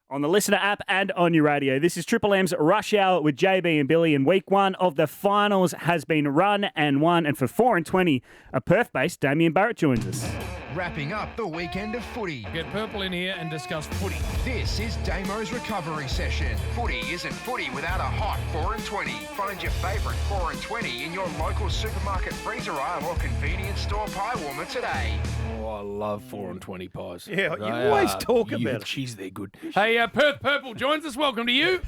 On the Listener app and on your radio. This is Triple M's Rush Hour with JB and Billy, and week one of the finals has been run and won. And for 4 and 20, a Perth-based Damian Barrett joins us. Wrapping up the weekend of footy. Get Purple in here and discuss footy. This is Damo's recovery session. Footy isn't footy without a hot 4 and 20. Find your favourite 4 and 20 in your local supermarket freezer aisle or convenience store pie warmer today. Oh, I love 4 and 20 pies. Yeah, you always talk about it. Jeez, they're good. Hey, Perth Purple joins us. Welcome to you.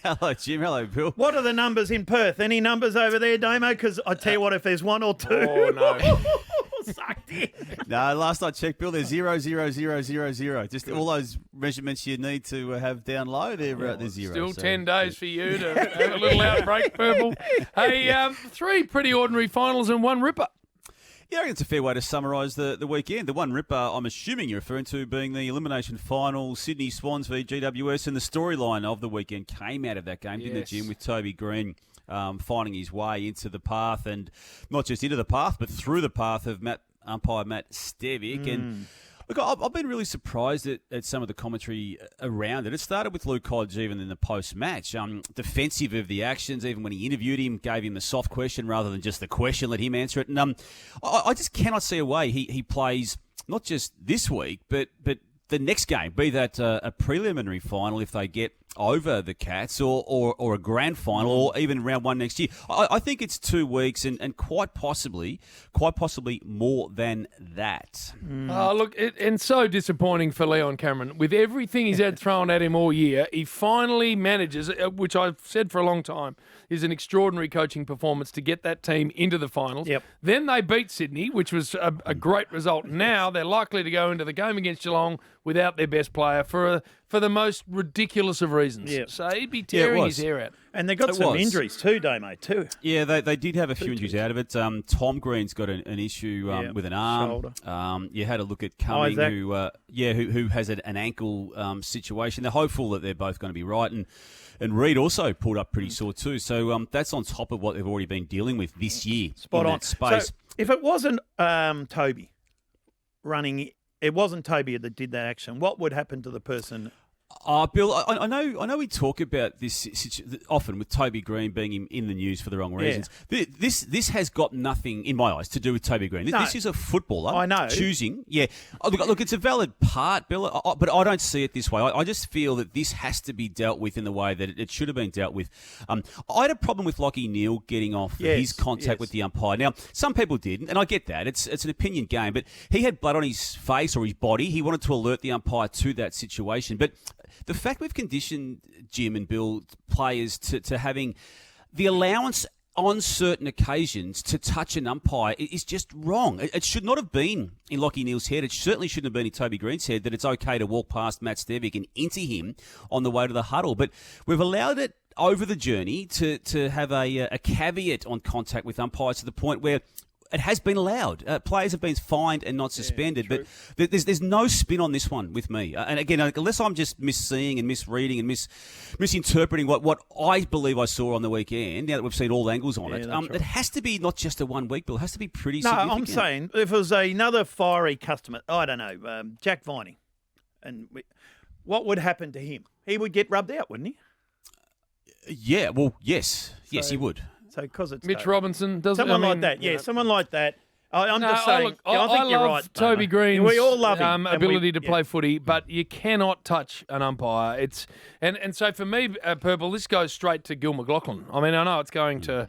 Hello, Jim. Hello, Bill. What are the numbers in Perth? Any numbers over there, Damo? Because I tell you what, if there's one or two. Oh, no. Sucked in. No, last I checked, Bill, there's 0, 0, 0, 0, 0. Just all those measurements you need to have down low, they're zero. Still 10 days for you to have a little outbreak, Purple. Hey, 3 pretty ordinary finals and 1 ripper. Yeah, I reckon it's a fair way to summarise the weekend. The one ripper, I'm assuming you're referring to, being the elimination final, Sydney Swans v GWS, and the storyline of the weekend came out of that game, didn't it, Jim, with Toby Greene finding his way into the path, and not just into the path, but through the path of umpire Matt Stevic. And look, I've been really surprised at some of the commentary around it. It started with Luke Hodge even in the post-match. Defensive of the actions, even when he interviewed him, gave him the soft question rather than just the question, let him answer it. And I just cannot see a way he plays, not just this week, but the next game, be that a preliminary final if they get over the Cats or a grand final or even round 1 next year. I think it's 2 weeks and quite possibly more than that. Look, and so disappointing for Leon Cameron. With everything he's had thrown at him all year, he finally manages, which I've said for a long time, is an extraordinary coaching performance to get that team into the finals. Yep. Then they beat Sydney, which was a great result. Now they're likely to go into the game against Geelong without their best player for the most ridiculous of reasons. Yep. So he'd be tearing his hair out. And they got some injuries too, Damo, too. Yeah, they did have a few injuries out of it. Tom Green's got an issue with an arm. Shoulder. You had a look at Cumming, Isaac. who has an ankle situation. They're hopeful that they're both going to be right. And Reid also pulled up pretty sore too. So that's on top of what they've already been dealing with this year Spot in on. that space. So if it wasn't Toby running, it wasn't Toby that did that action, what would happen to the person? Bill, I know we talk about this often with Toby Greene being in the news for the wrong reasons. Yeah. This has got nothing, in my eyes, to do with Toby Greene. No. This is a footballer I know. choosing. Yeah, look, it's a valid part, Bill, but I don't see it this way. I just feel that this has to be dealt with in the way that it should have been dealt with. I had a problem with Lachie Neale getting off his contact with the umpire. Now, some people didn't, and I get that. It's an opinion game, but he had blood on his face or his body. He wanted to alert the umpire to that situation, but the fact we've conditioned, Jim and Bill, players to having the allowance on certain occasions to touch an umpire is just wrong. It should not have been in Lachie Neale's head. It certainly shouldn't have been in Toby Greene's head that it's okay to walk past Matt Stevic and into him on the way to the huddle. But we've allowed it over the journey to have a caveat on contact with umpires to the point where it has been allowed. Players have been fined and not suspended, but there's no spin on this one with me. And again, unless I'm just misseeing and misreading and misinterpreting what I believe I saw on the weekend, now that we've seen all angles on it, it has to be not just a 1 week, Bill. It has to be pretty significant. No, I'm saying if it was another fiery customer, I don't know, Jack Viney, what would happen to him? He would get rubbed out, wouldn't he? Yeah, well, yes, he would. So because it's Mitch Toby. Robinson doesn't. Someone like that, someone like that. I'm just saying. Look, I think you're love right. Toby Greene's we all love him. ability to play footy, but you cannot touch an umpire. It's and so for me, Purple, this goes straight to Gil McLachlan. I mean, I know it's going to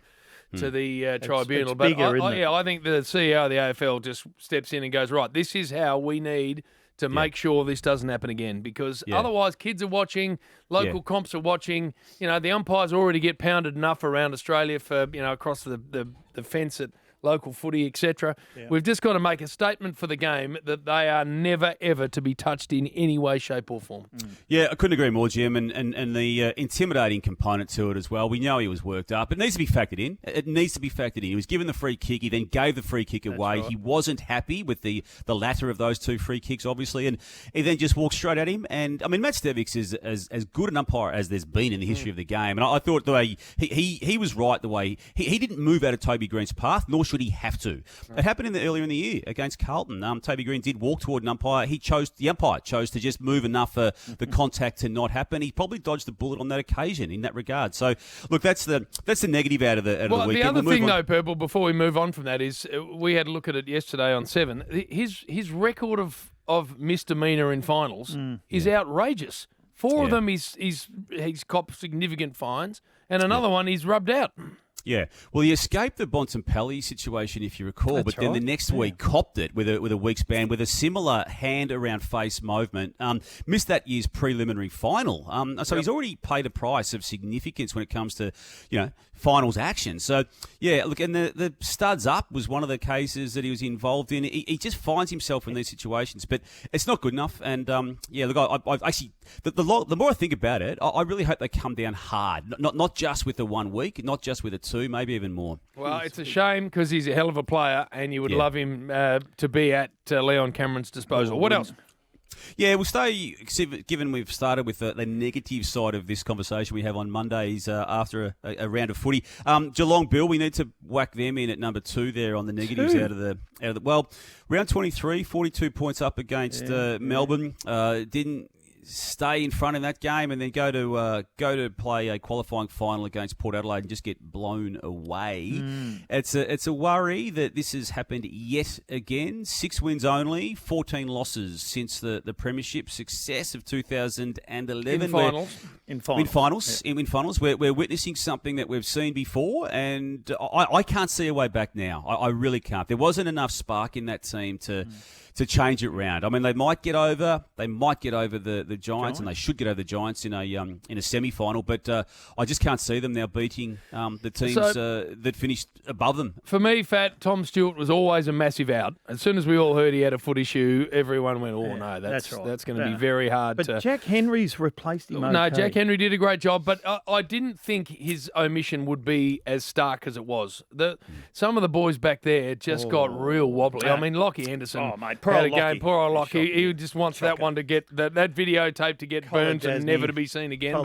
the tribunal, it's but bigger, isn't it? I think the CEO of the AFL just steps in and goes, right, this is how we need to make sure this doesn't happen again, because otherwise kids are watching, local comps are watching. You know, the umpires already get pounded enough around Australia for, across the fence at local footy, etc. Yeah. We've just got to make a statement for the game that they are never, ever to be touched in any way, shape or form. Yeah, I couldn't agree more, Jim, and the intimidating component to it as well. We know he was worked up. It needs to be factored in. It needs to be factored in. He was given the free kick. He then gave the free kick away. Right. He wasn't happy with the latter of those 2 free kicks, obviously, and he then just walked straight at him. And, I mean, Matt Stevic is as good an umpire as there's been in the history of the game. And I thought the way he was right, the way he didn't move out of Toby Greene's path, nor should should he have to. It happened earlier in the year against Carlton. Toby Greene did walk toward an umpire. The umpire chose to just move enough for the contact to not happen. He probably dodged the bullet on that occasion in that regard. So, look, that's the negative out of the weekend. Well, the other thing, though, Purple, before we move on from that, is we had a look at it yesterday on 7. His record of misdemeanour in finals is outrageous. 4 of them he's copped significant fines, and another one he's rubbed out. Yeah, well, he escaped the Bontempelli situation, if you recall, but then the next week copped it with a week's ban with a similar hand around face movement. Missed that year's preliminary final, so he's already paid a price of significance when it comes to finals action. So yeah, look, and the studs up was one of the cases that he was involved in. He just finds himself in these situations, but it's not good enough. And look, I actually the more I think about it, I really hope they come down hard, not just with the 1 week, not just with the 2, maybe even more. Well, it's a shame because he's a hell of a player, and you would love him to be at Leon Cameron's disposal. What else? Yeah, we'll stay, given we've started with the negative side of this conversation we have on Mondays after a round of footy. Geelong, Bill, we need to whack them in at number 2 there on the negatives out of the well, round 23, 42 points up against Melbourne. Didn't stay in front in that game and then go to play a qualifying final against Port Adelaide and just get blown away. It's a worry that this has happened yet again. 6 wins only, 14 losses since the premiership success of 2011. In finals, we're witnessing something that we've seen before, and I can't see a way back now. I really can't. There wasn't enough spark in that team to change it round. I mean, they might get over the Giants, and they should get over the Giants in a semi-final, but I just can't see them now beating the teams that finished above them. For me, Tom Stewart was always a massive out. As soon as we all heard he had a foot issue, everyone went, no, that's going to be very hard. But Jack Henry's replaced him. No, Jack Henry did a great job, but I didn't think his omission would be as stark as it was. Some of the boys back there just got real wobbly. I mean, Lockie Henderson. Oh, mate. Had a game. Poor old Lockie. He just wants that one to get that videotape to get burnt and never to be seen again.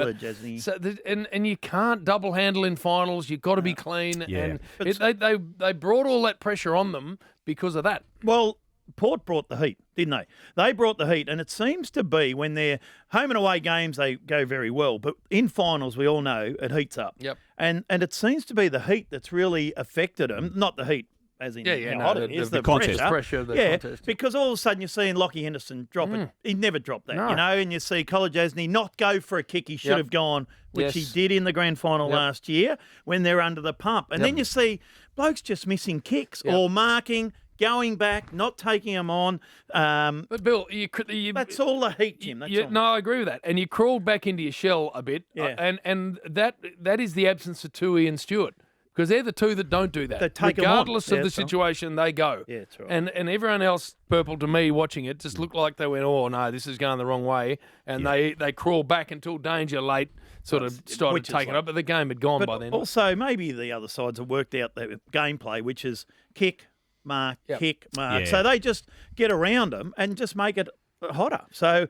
And you can't double handle in finals. You've got to be clean. Yeah. And they brought all that pressure on them because of that. Well, Port brought the heat, didn't they? They brought the heat, and it seems to be when they're home and away games, they go very well. But in finals, we all know it heats up. Yep. And it seems to be the heat that's really affected them, not the heat. As in how hot it is, the contest. Pressure of the contest. Because all of a sudden you're seeing Lockie Henderson drop it. He never dropped that, and you see Kolodjasny not go for a kick he should have gone, which he did in the grand final last year when they're under the pump. And then you see blokes just missing kicks or marking, going back, not taking them on. But Bill, that's all the heat, Jim. No, I agree with that. And you crawled back into your shell a bit, and that is the absence of Tui and Stewart. Because they're the two that don't do that. They take regardless of the situation, they go. Yeah, that's right. And everyone else, Purple, to me, watching it, just looked like they went, oh, no, this is going the wrong way. And they crawl back until danger late sort of started taking it up. But the game had gone by then. Also, maybe the other sides have worked out their gameplay, which is kick, mark, kick, mark. So they just get around them and just make it hotter.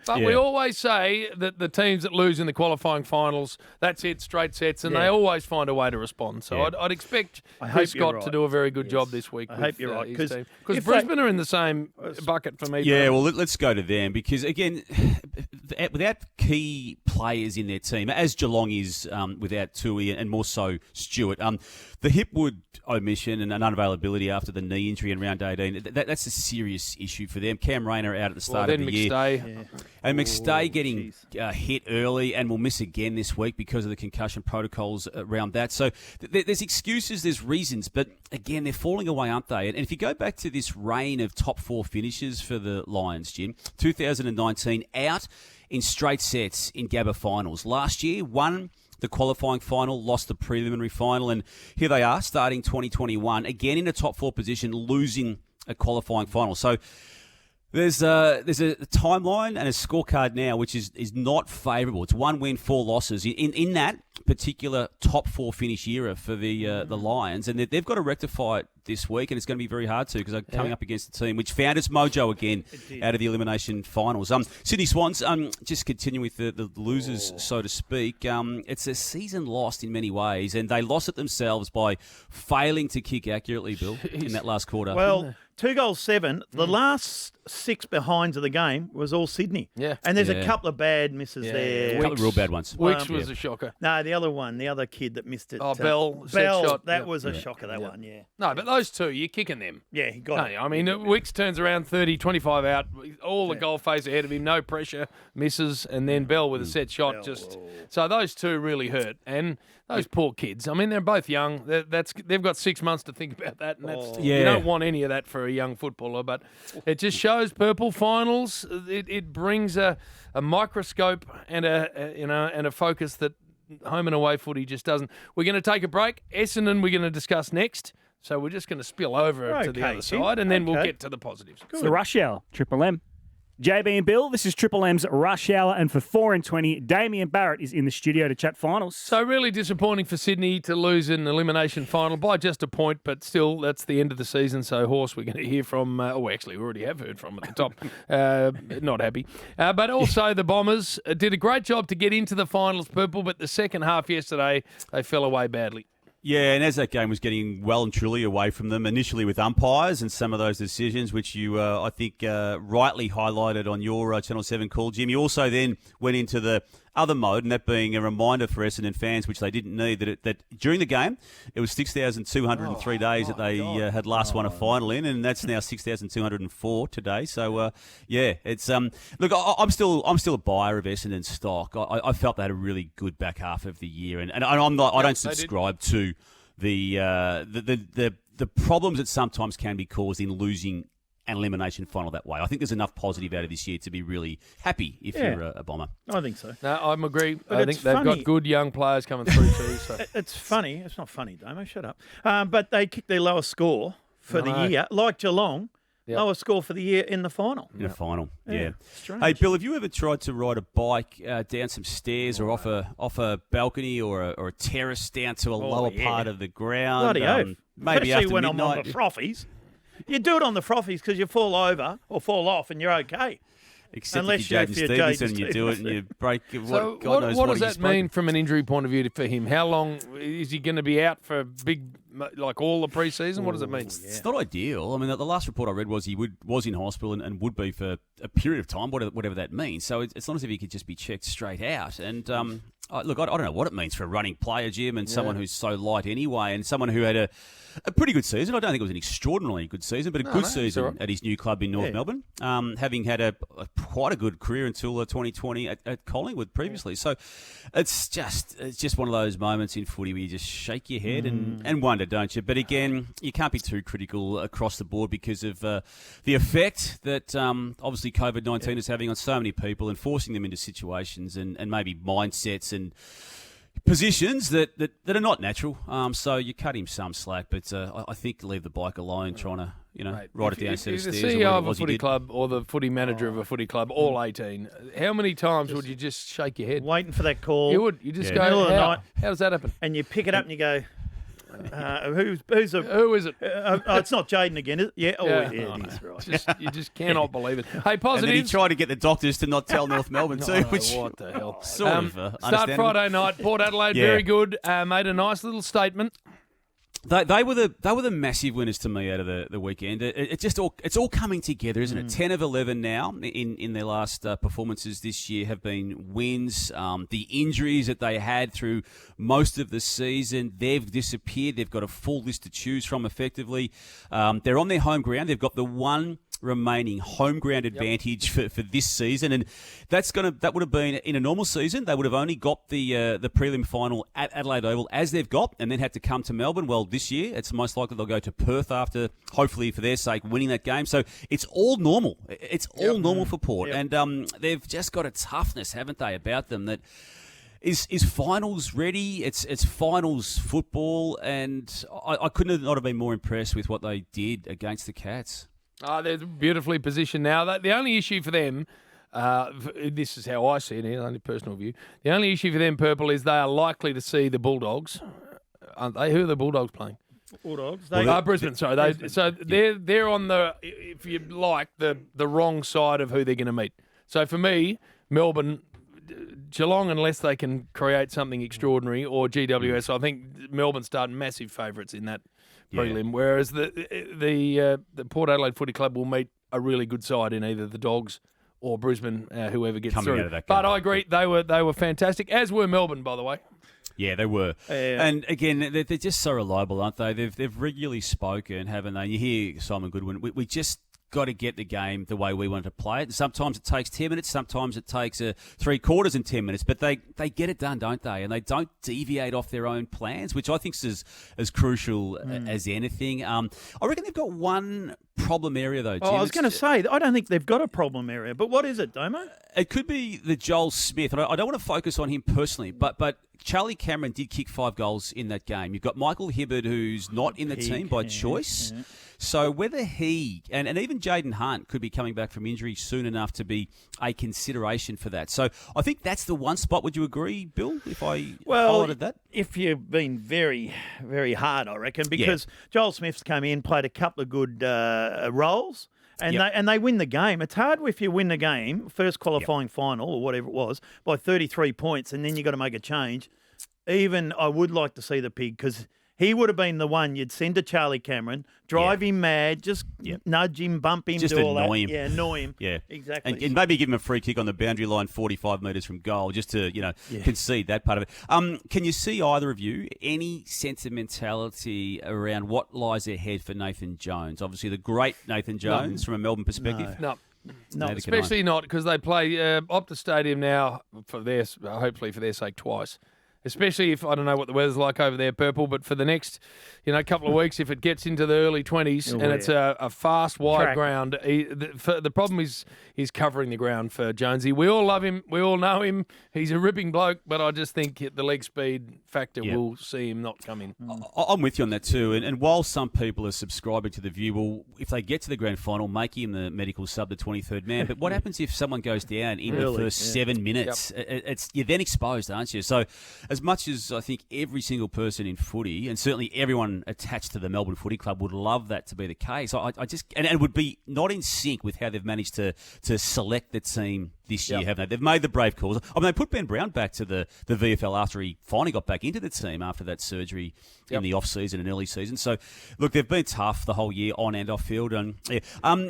But we always say that the teams that lose in the qualifying finals, that's it, straight sets, and they always find a way to respond. So I'd expect Chris Scott to do a very good job this week. I hope you're right. Because Brisbane are in the same bucket for me. Yeah, well, let's go to them because, again, without key players in their team, as Geelong is without Tui and more so Stewart, the Hipwood omission and unavailability after the knee injury in round 18, that's a serious issue for them. Cam Rayner out at the start of the year. And McStay getting hit early and will miss again this week because of the concussion protocols around that. So there's excuses, there's reasons, but again, they're falling away, aren't they? And if you go back to this reign of top 4 finishes for the Lions, Jim, 2019 out in straight sets in Gabba finals. Last year, won the qualifying final, lost the preliminary final, and here they are starting 2021, again in a top 4 position, losing a qualifying final. So there's a timeline and a scorecard now which is not favourable. It's 1 win, 4 losses. In that, particular top 4 finish era for the Lions, and they've got to rectify it this week, and it's going to be very hard to because they're coming up against a team which found its mojo again out of the elimination finals. Sydney Swans, just continue with the losers, so to speak. It's a season lost in many ways, and they lost it themselves by failing to kick accurately, Bill, in that last quarter. Well, 2 goals, 7. The last 6 behinds of the game was all Sydney. Yeah. And there's a couple of bad misses there. A couple of real bad ones. Wicks was a shocker. No, the other kid that missed it. Oh, Bell, set shot. That was a shocker, that one, yeah. No, but those two, you're kicking them. Yeah, he got it. I mean, Wicks turns around 30, 25 out, all the goal face ahead of him, no pressure, misses, and then Bell with a set shot. So those two really hurt. And those poor kids, I mean, they're both young. They've got 6 months to think about that, and you don't want any of that for a young footballer. But it just shows Purple finals. It brings a microscope and a focus that home and away footy just doesn't. We're going to take a break. Essendon we're going to discuss next. So we're just going to spill over to the other side, and then we'll get to the positives. It's the Rush Hour, Triple M. JB and Bill, this is Triple M's Rush Hour, and for 4 and 20, Damian Barrett is in the studio to chat finals. So really disappointing for Sydney to lose an elimination final by just a point, but still, that's the end of the season. So Horse, we're going to hear from, actually, we already have heard from at the top. Not happy. But also the Bombers did a great job to get into the finals, Purple, but the second half yesterday, they fell away badly. Yeah, and as that game was getting well and truly away from them, initially with umpires and some of those decisions, which you, I think, rightly highlighted on your Channel 7 call, Jim, you also then went into the other mode, and that being a reminder for Essendon fans, which they didn't need, that during the game, it was 6,203 days that they had last won a final in, and that's now 6,204 today. So, it's look, I'm still a buyer of Essendon stock. I felt they had a really good back half of the year, and I'm not. I don't subscribe to the problems that sometimes can be caused in losing an elimination final that way. I think there's enough positive out of this year to be really happy if you're a Bomber. I think so. No, I agree. I think they've got good young players coming through too. So. It's funny. It's not funny, Damo. Shut up. But they kicked their lowest score for the year, like Geelong. Lowest score for the year in the final. In a final, yeah. Strange. Hey, Bill, have you ever tried to ride a bike down some stairs or off a balcony or a terrace down to a lower part of the ground? Bloody oath. Maybe especially after when midnight. I'm on the frothies. You do it on the frothies because you fall over or fall off and you're okay. Except Unless if you're Jaidyn Stephenson and you do it and you break. What does that mean from an injury point of view for him? How long is he going to be out for like all the pre-season? What does it mean? It's not ideal. I mean, the last report I read was he was in hospital and would be for a period of time, whatever that means. So it's not as if he could just be checked straight out. And look, I don't know what it means for a running player, Jim, and someone who's so light anyway, and someone who had a pretty good season. I don't think it was an extraordinarily good season, but a good season at his new club in North Melbourne, having had quite a good career until 2020 at Collingwood previously. So it's just one of those moments in footy where you just shake your head and wonder, don't you? But again, you can't be too critical across the board because of the effect that obviously COVID-19 is having on so many people and forcing them into situations and maybe mindsets and positions that are not natural. So you cut him some slack, but I think leave the bike alone, trying to ride it down a set of stairs. The CEO of a footy club or the footy manager of a footy club, all 18. How many times would you just shake your head? Waiting for that call. You would. You just go, middle of the night. How does that happen? And you pick it up and you go, who is it? It's not Jaidyn again, is it? Yeah. It is, right. You just cannot believe it. Hey, positives. And then he tried to get the doctors to not tell North Melbourne too, which what the hell? Sort of start Friday night. Port Adelaide, very good. Made a nice little statement. They were the massive winners to me out of the weekend. It's all coming together, isn't it? 10 of 11 now in their last performances this year have been wins. The injuries that they had through most of the season, they've disappeared. They've got a full list to choose from effectively. They're on their home ground. They've got the one remaining home ground advantage for this season, and that would have been in a normal season. They would have only got the prelim final at Adelaide Oval as they've got, and then had to come to Melbourne. Well, this year it's most likely they'll go to Perth after, hopefully for their sake, winning that game. So it's all normal. It's all normal for Port, and they've just got a toughness, haven't they, about them that is finals ready. It's finals football, and I couldn't not have been more impressed with what they did against the Cats. They're beautifully positioned now. The only issue for them, This is how I see it, only personal view. The only issue for them, Purple, is they are likely to see the Bulldogs. Aren't they? Who are the Bulldogs playing? Bulldogs. Brisbane. Sorry, they're on the, if you like, the wrong side of who they're going to meet. So for me, Melbourne, Geelong, unless they can create something extraordinary, or GWS, I think Melbourne start massive favourites in that prelim. Whereas the Port Adelaide Footy Club will meet a really good side in either the Dogs or Brisbane, whoever gets Coming through. out of that game. But I agree, they were fantastic, as were Melbourne, by the way. Yeah, they were. And again, they're just so reliable, aren't they? They've regularly spoken, haven't they? You hear Simon Goodwin, we just got to get the game the way we want to play it. And sometimes it takes 10 minutes, sometimes it takes 3 quarters in 10 minutes, but they get it done, don't they? And they don't deviate off their own plans, which I think is as crucial as anything. I reckon they've got one problem area, though, Jim. I was going to say, I don't think they've got a problem area, but what is it, Damo? It could be the Joel Smith, and I don't want to focus on him personally, but Charlie Cameron did kick 5 goals in that game. You've got Michael Hibberd, who's not in the team by choice. Yeah. So whether he, and even Jaden Hunt could be coming back from injury soon enough to be a consideration for that. So I think that's the one spot. Would you agree, Bill, if I highlighted that? If you've been very, very hard, I reckon, because Joel Smith's come in, played a couple of good roles. And they win the game. It's hard if you win the game, first qualifying final or whatever it was, by 33 points, and then you've got to make a change. Even I would like to see the Pig, because he would have been the one you'd send to Charlie Cameron, drive him mad, just nudge him, bump him, just do all annoy that. him. Yeah, annoy him. Yeah, exactly. And maybe give him a free kick on the boundary line 45 metres from goal, just to, concede that part of it. Can you see, either of you, any sentimentality around what lies ahead for Nathan Jones? Obviously, the great Nathan Jones from a Melbourne perspective. No, especially not, because they play Optus Stadium now hopefully for their sake twice. Especially if, I don't know what the weather's like over there, Purple, but for the next, couple of weeks, if it gets into the early 20s it's a fast, wide ground, the problem is he's covering the ground for Jonesy. We all love him. We all know him. He's a ripping bloke, but I just think the leg speed factor will see him not come in. I'm with you on that too. And while some people are subscribing to the view, well, if they get to the grand final, make him the medical sub, the 23rd man. But what happens if someone goes down in the first 7 minutes? You're then exposed, aren't you? So as much as I think every single person in footy, and certainly everyone attached to the Melbourne Footy Club, would love that to be the case, I just and it would be not in sync with how they've managed to select the team this year, haven't they? They've made the brave calls. I mean, they put Ben Brown back to the VFL after he finally got back into the team after that surgery in the off-season and early season. So, look, they've been tough the whole year on and off field. And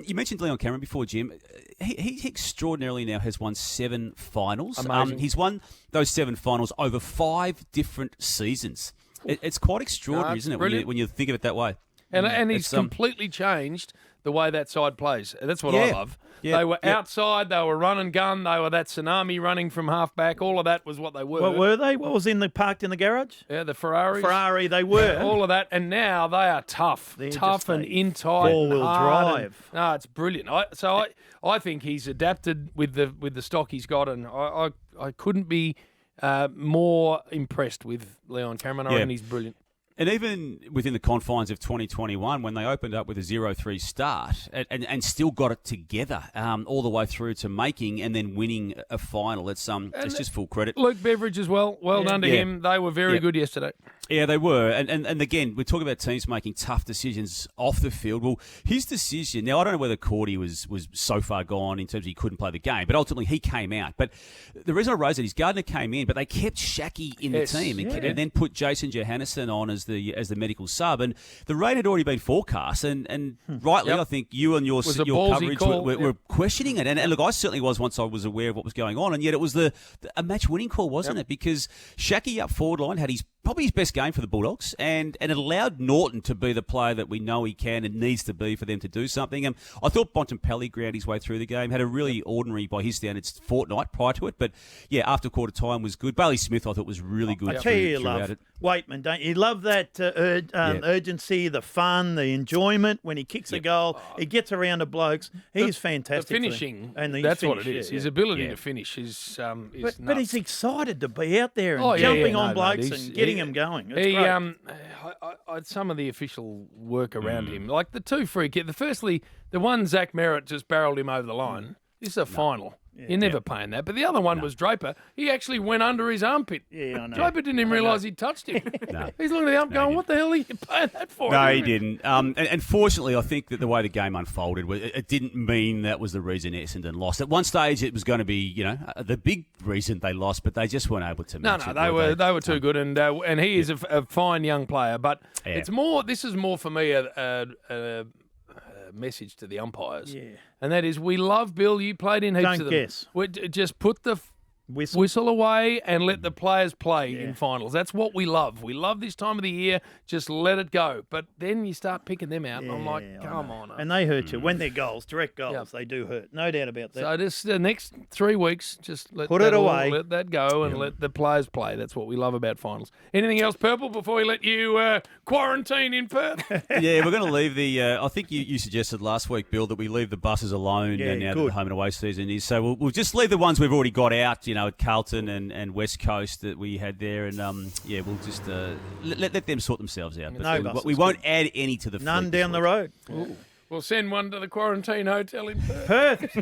you mentioned Leon Cameron before, Jim. He extraordinarily now has won 7 finals. He's won those 7 finals over 5 different seasons. It's quite extraordinary, isn't it, when you think of it that way? And he's completely changed the way that side plays. That's what I love. Yeah, they were outside, they were run and gun, they were that tsunami running from half back. All of that was what they were. What were they? What was parked in the garage? Yeah, the Ferraris. Ferrari, they were. Yeah, all of that. And now they are tough. They're tough and in tight. All-wheel drive. No, it's brilliant. I think he's adapted with the stock he's got, and I couldn't be more impressed with Leon Cameron. I reckon he's brilliant. And even within the confines of 2021, when they opened up with a 0-3 start and still got it together all the way through to making and then winning a final, it's just full credit. Luke Beveridge as well. Well done to him. They were very good yesterday. Yeah, they were. And again, we're talking about teams making tough decisions off the field. Well, his decision, now I don't know whether Cordy was so far gone in terms of he couldn't play the game, but ultimately he came out. But the reason I raised it is Gardner came in, but they kept Shaki in the team and then put Jason Johannesson on as the medical sub. And the rain had already been forecast, and rightly, I think you and your coverage were questioning it. And look, I certainly was once I was aware of what was going on, and yet it was a match-winning call, wasn't it? Because Shaki up forward line had probably his best game for the Bulldogs, and it allowed Norton to be the player that we know he can and needs to be for them to do something. And I thought Bontempelli ground his way through the game, had a really ordinary, by his standards, fortnight prior to it. But, after quarter time was good. Bailey Smith, I thought, was really good. I tell you love Waitman, don't you? Love that urgency, the fun, the enjoyment. When he kicks a goal, he gets around the blokes. He's fantastic. The finishing, and that's what it is. His ability to finish is nuts. But he's excited to be out there and jumping on blokes and getting them going. It's some of the official work around him, like the 2 free kicks. The one Zach Merritt just barreled him over the line. This is a final. You're never paying that. But the other one was Draper. He actually went under his armpit. Yeah, I know. Draper didn't even realise he touched him. No. He's looking at the ump going, what the hell are you paying that for? No, he didn't. And fortunately, I think that the way the game unfolded, it didn't mean that was the reason Essendon lost. At one stage, it was going to be, the big reason they lost, but they just weren't able to match it. No, they were too good, and he is a fine young player. But it's more. This is more for me a message to the umpires, and that is we love Bill. You played in heaps Don't of them. guess. Just put the whistle away and let the players play in finals. That's what we love. We love this time of the year. Just let it go. But then you start picking them out, and I'm like, come on. And they hurt you. When they're goals, direct goals, they do hurt. No doubt about that. So just the next 3 weeks, just Put it away. Let that go and let the players play. That's what we love about finals. Anything else, Purple, before we let you quarantine in Perth? Yeah, we're going to leave the. I think you suggested last week, Bill, that we leave the buses alone now that the home and away season is. So we'll just leave the ones we've already got out. At Carlton and West Coast that we had there, and we'll just let them sort themselves out. But we won't add any to the fleet. None down the road. We'll send one to the quarantine hotel in Perth.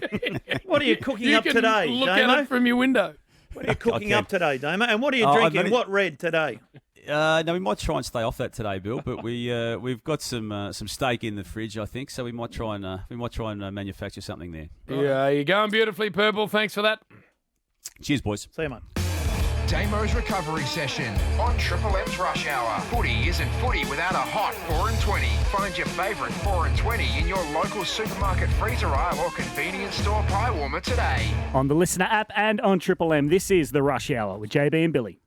What are you cooking up today, look Damo? at it from your window. What are you cooking up today, Damo? And what are you drinking? What red today? No, we might try and stay off that today, Bill. But we've got some steak in the fridge, I think. So we might try and manufacture something there. Yeah, you're going beautifully, Purple. Thanks for that. Cheers, boys. See you, mate. Damo's recovery session on Triple M's Rush Hour. Footy isn't footy without a hot 4 and 20. Find your favourite 4 and 20 in your local supermarket freezer aisle or convenience store pie warmer today. On the Listener app and on Triple M, this is the Rush Hour with JB and Billy.